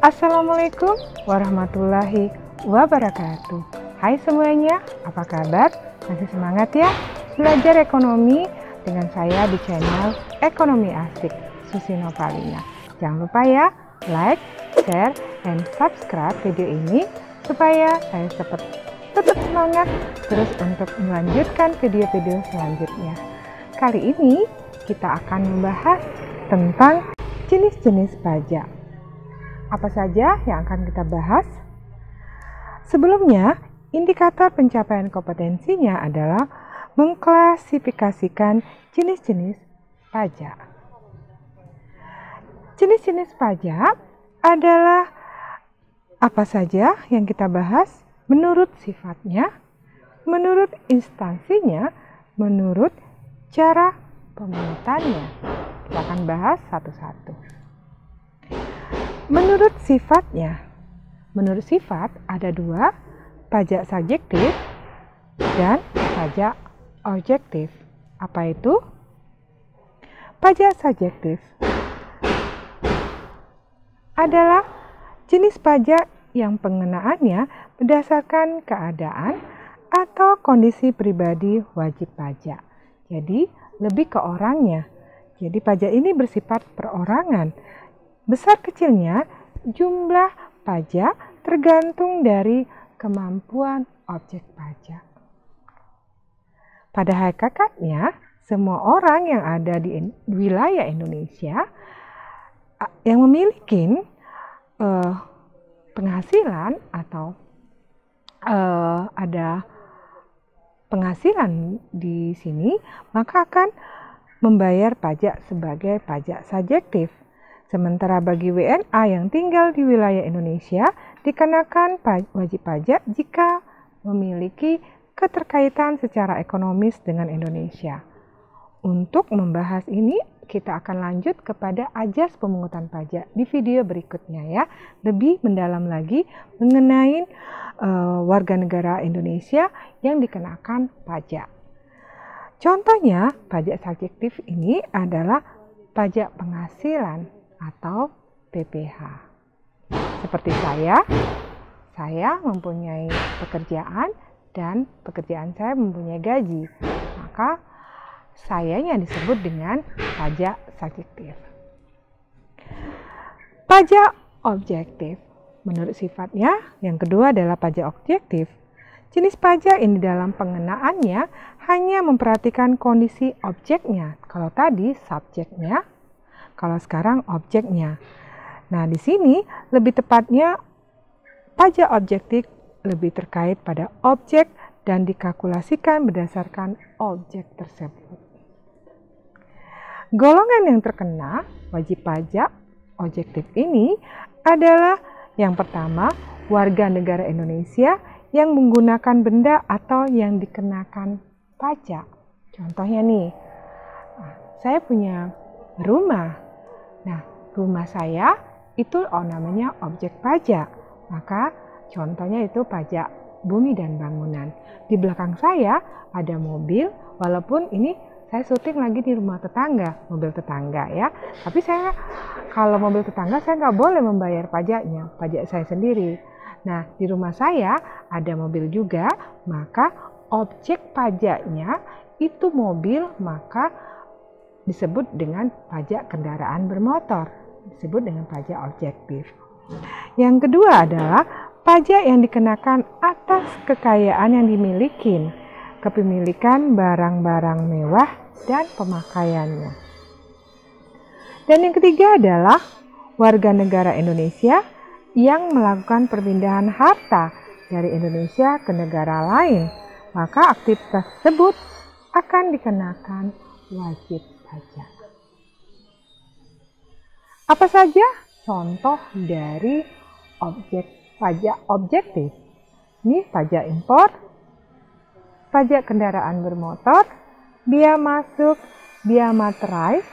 Assalamualaikum warahmatullahi wabarakatuh. Hai semuanya, apa kabar? Masih semangat ya belajar ekonomi dengan saya di channel Ekonomi Asik Susi Novalina. Jangan lupa ya like, share, dan subscribe video ini supaya saya tetap semangat terus untuk melanjutkan video-video selanjutnya. Kali ini kita akan membahas tentang jenis-jenis pajak. Apa saja yang akan kita bahas? Sebelumnya, indikator pencapaian kompetensinya adalah mengklasifikasikan jenis-jenis pajak. Jenis-jenis pajak adalah apa saja yang kita bahas menurut sifatnya, menurut instansinya, menurut cara pemungutannya. Kita akan bahas satu-satu. Menurut sifatnya, menurut sifat ada dua, pajak subjektif dan pajak objektif. Apa itu? Pajak subjektif adalah jenis pajak yang pengenaannya berdasarkan keadaan atau kondisi pribadi wajib pajak. Jadi lebih ke orangnya. Jadi pajak ini bersifat perorangan. Besar kecilnya jumlah pajak tergantung dari kemampuan objek pajak. Pada hakikatnya, semua orang yang ada di wilayah Indonesia yang memiliki penghasilan atau ada penghasilan di sini, maka akan membayar pajak sebagai pajak subjektif. Sementara bagi WNA yang tinggal di wilayah Indonesia dikenakan wajib pajak jika memiliki keterkaitan secara ekonomis dengan Indonesia. Untuk membahas ini, kita akan lanjut kepada ajas pemungutan pajak di video berikutnya ya. Lebih mendalam lagi mengenai warga negara Indonesia yang dikenakan pajak. Contohnya, pajak subjektif ini adalah pajak penghasilan atau PPh. Seperti saya mempunyai pekerjaan dan pekerjaan saya mempunyai gaji, maka sayanya disebut dengan pajak subjektif. Pajak objektif, menurut sifatnya, yang kedua adalah pajak objektif. Jenis pajak ini dalam pengenaannya hanya memperhatikan kondisi objeknya. Kalau tadi subjeknya, kalau sekarang objeknya. Nah, di sini lebih tepatnya pajak objektif lebih terkait pada objek dan dikalkulasikan berdasarkan objek tersebut. Golongan yang terkena wajib pajak objektif ini adalah yang pertama, warga negara Indonesia yang menggunakan benda atau yang dikenakan pajak. Contohnya nih, saya punya rumah. Nah, rumah saya itu namanya objek pajak. Maka contohnya itu pajak bumi dan bangunan. Di belakang saya ada mobil, walaupun ini saya syuting lagi di rumah tetangga, mobil tetangga ya. Tapi saya kalau mobil tetangga saya nggak boleh membayar pajaknya, pajak saya sendiri. Nah, di rumah saya ada mobil juga, maka objek pajaknya itu mobil, maka disebut dengan pajak kendaraan bermotor, disebut dengan pajak objektif. Yang kedua adalah pajak yang dikenakan atas kekayaan yang dimiliki, kepemilikan barang-barang mewah dan pemakaiannya. Dan yang ketiga adalah warga negara Indonesia yang melakukan perpindahan harta dari Indonesia ke negara lain, maka aktivitas tersebut akan dikenakan wajib pajak. Apa saja contoh dari pajak objektif? Ini pajak impor, pajak kendaraan bermotor, biaya masuk, biaya materai,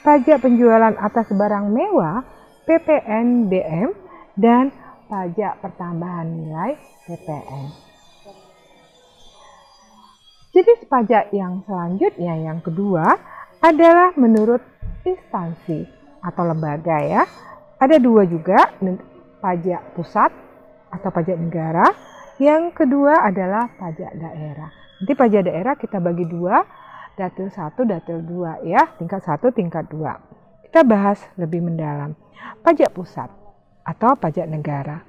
pajak penjualan atas barang mewah, PPNBM, dan pajak pertambahan nilai PPN. Jenis pajak yang selanjutnya yang kedua adalah menurut instansi atau lembaga ya. Ada dua juga pajak pusat atau pajak negara. Yang kedua adalah pajak daerah. Nanti pajak daerah kita bagi dua, datil 1, datil 2 ya, tingkat 1, tingkat 2. Kita bahas lebih mendalam. Pajak pusat atau pajak negara.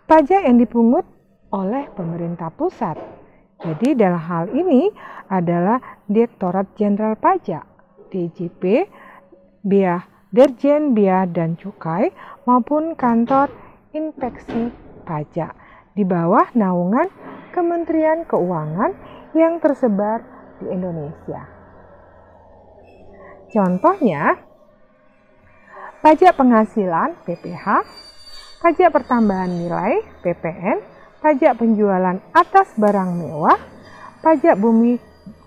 Pajak yang dipungut oleh pemerintah pusat. Jadi dalam hal ini adalah Direktorat Jenderal Pajak, DJP, Bea Dirjen Bea dan Cukai maupun kantor inspeksi pajak di bawah naungan Kementerian Keuangan yang tersebar di Indonesia. Contohnya, pajak penghasilan (PPh), pajak pertambahan nilai (PPN), pajak penjualan atas barang mewah, pajak bumi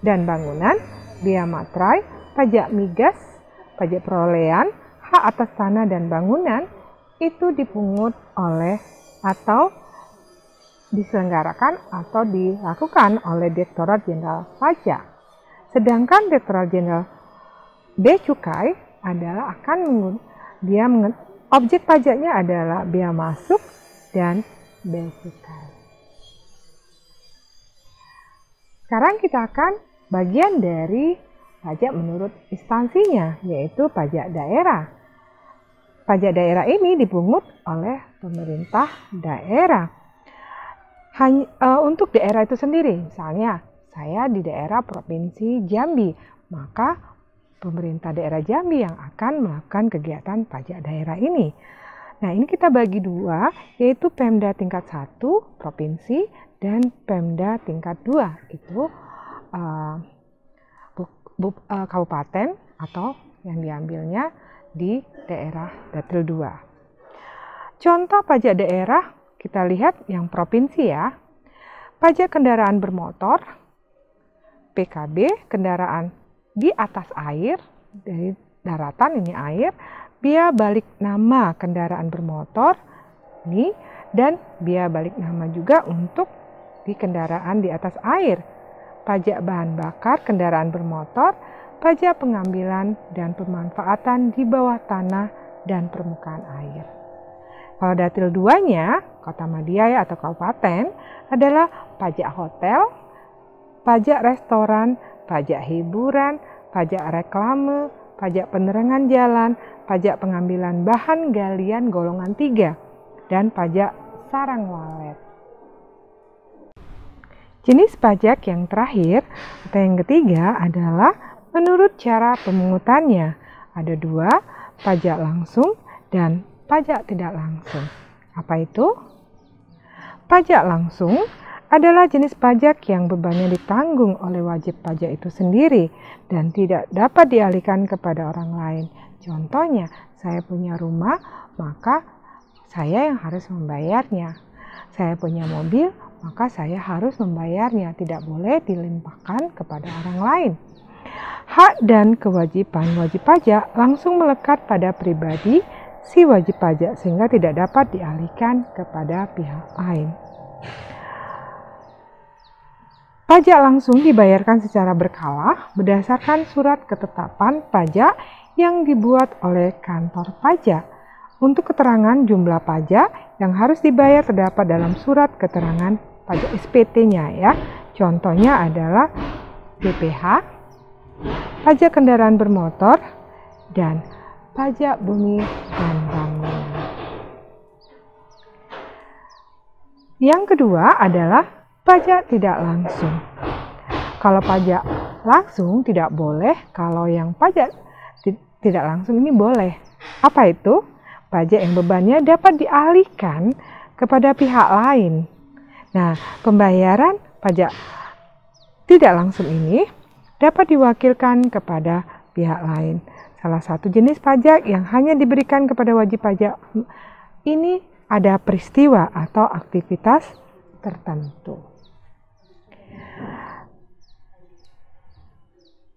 dan bangunan, bea materai, pajak migas, pajak perolehan, hak atas tanah dan bangunan itu dipungut oleh atau diselenggarakan atau dilakukan oleh Direktorat Jenderal Pajak. Sedangkan Direktorat Jenderal Bea Cukai adalah objek pajaknya adalah bea masuk dan bea cukai. Sekarang kita akan bagian dari pajak menurut instansinya, yaitu pajak daerah. Pajak daerah ini dipungut oleh pemerintah daerah. Untuk daerah itu sendiri, misalnya saya di daerah Provinsi Jambi, maka pemerintah daerah Jambi yang akan melakukan kegiatan pajak daerah ini. Nah, ini kita bagi dua, yaitu Pemda tingkat 1 provinsi dan Pemda tingkat 2 itu kabupaten atau yang diambilnya di daerah datil 2. Contoh pajak daerah kita lihat yang provinsi ya. Pajak kendaraan bermotor, PKB, kendaraan di atas air, dari daratan ini air, bea balik nama kendaraan bermotor ini, dan bea balik nama juga untuk di kendaraan di atas air. Pajak bahan bakar kendaraan bermotor, pajak pengambilan dan pemanfaatan di bawah tanah dan permukaan air. Kalau datil 2-nya, Kota Madiaya atau kabupaten, adalah pajak hotel, pajak restoran, pajak hiburan, pajak reklame, pajak penerangan jalan, pajak pengambilan bahan galian golongan 3, dan pajak sarang walet. Jenis pajak yang terakhir atau yang ketiga adalah menurut cara pemungutannya. Ada dua, pajak langsung dan pajak tidak langsung. Apa itu? Pajak langsung adalah jenis pajak yang bebannya ditanggung oleh wajib pajak itu sendiri dan tidak dapat dialihkan kepada orang lain. Contohnya, saya punya rumah, maka saya yang harus membayarnya. Saya punya mobil, maka saya harus membayarnya. Tidak boleh dilimpahkan kepada orang lain. Hak dan kewajiban wajib pajak langsung melekat pada pribadi si wajib pajak sehingga tidak dapat dialihkan kepada pihak lain. Pajak langsung dibayarkan secara berkala berdasarkan surat ketetapan pajak yang dibuat oleh kantor pajak. Untuk keterangan jumlah pajak yang harus dibayar terdapat dalam surat keterangan pajak SPT-nya ya. Contohnya adalah PPh, pajak kendaraan bermotor, dan pajak bumi dan bangunan. Yang kedua adalah pajak tidak langsung. Kalau pajak langsung tidak boleh, kalau yang pajak tidak langsung ini boleh. Apa itu? Pajak yang bebannya dapat dialihkan kepada pihak lain. Nah, pembayaran pajak tidak langsung ini dapat diwakilkan kepada pihak lain. Salah satu jenis pajak yang hanya diberikan kepada wajib pajak ini ada peristiwa atau aktivitas tertentu.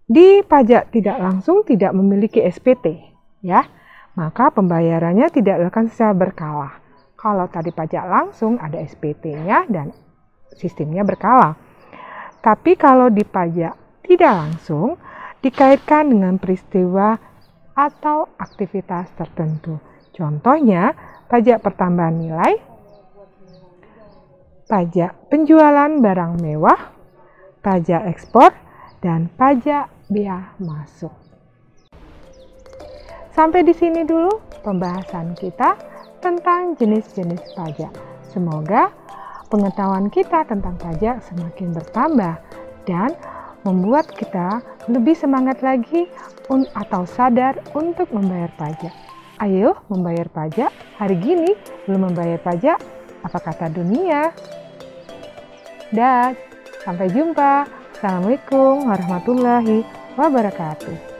Di pajak tidak langsung tidak memiliki SPT, ya, maka pembayarannya tidak dilakukan secara berkala. Kalau tadi pajak langsung ada SPT-nya dan sistemnya berkala. Tapi kalau di pajak tidak langsung dikaitkan dengan peristiwa atau aktivitas tertentu. Contohnya pajak pertambahan nilai, pajak penjualan barang mewah, pajak ekspor, dan pajak bea masuk. Sampai di sini dulu pembahasan kita tentang jenis-jenis pajak. Semoga pengetahuan kita tentang pajak semakin bertambah dan membuat kita lebih semangat lagi atau sadar untuk membayar pajak. Ayo membayar pajak, hari gini belum membayar pajak, apa kata dunia? Dah, sampai jumpa. Assalamualaikum warahmatullahi wabarakatuh.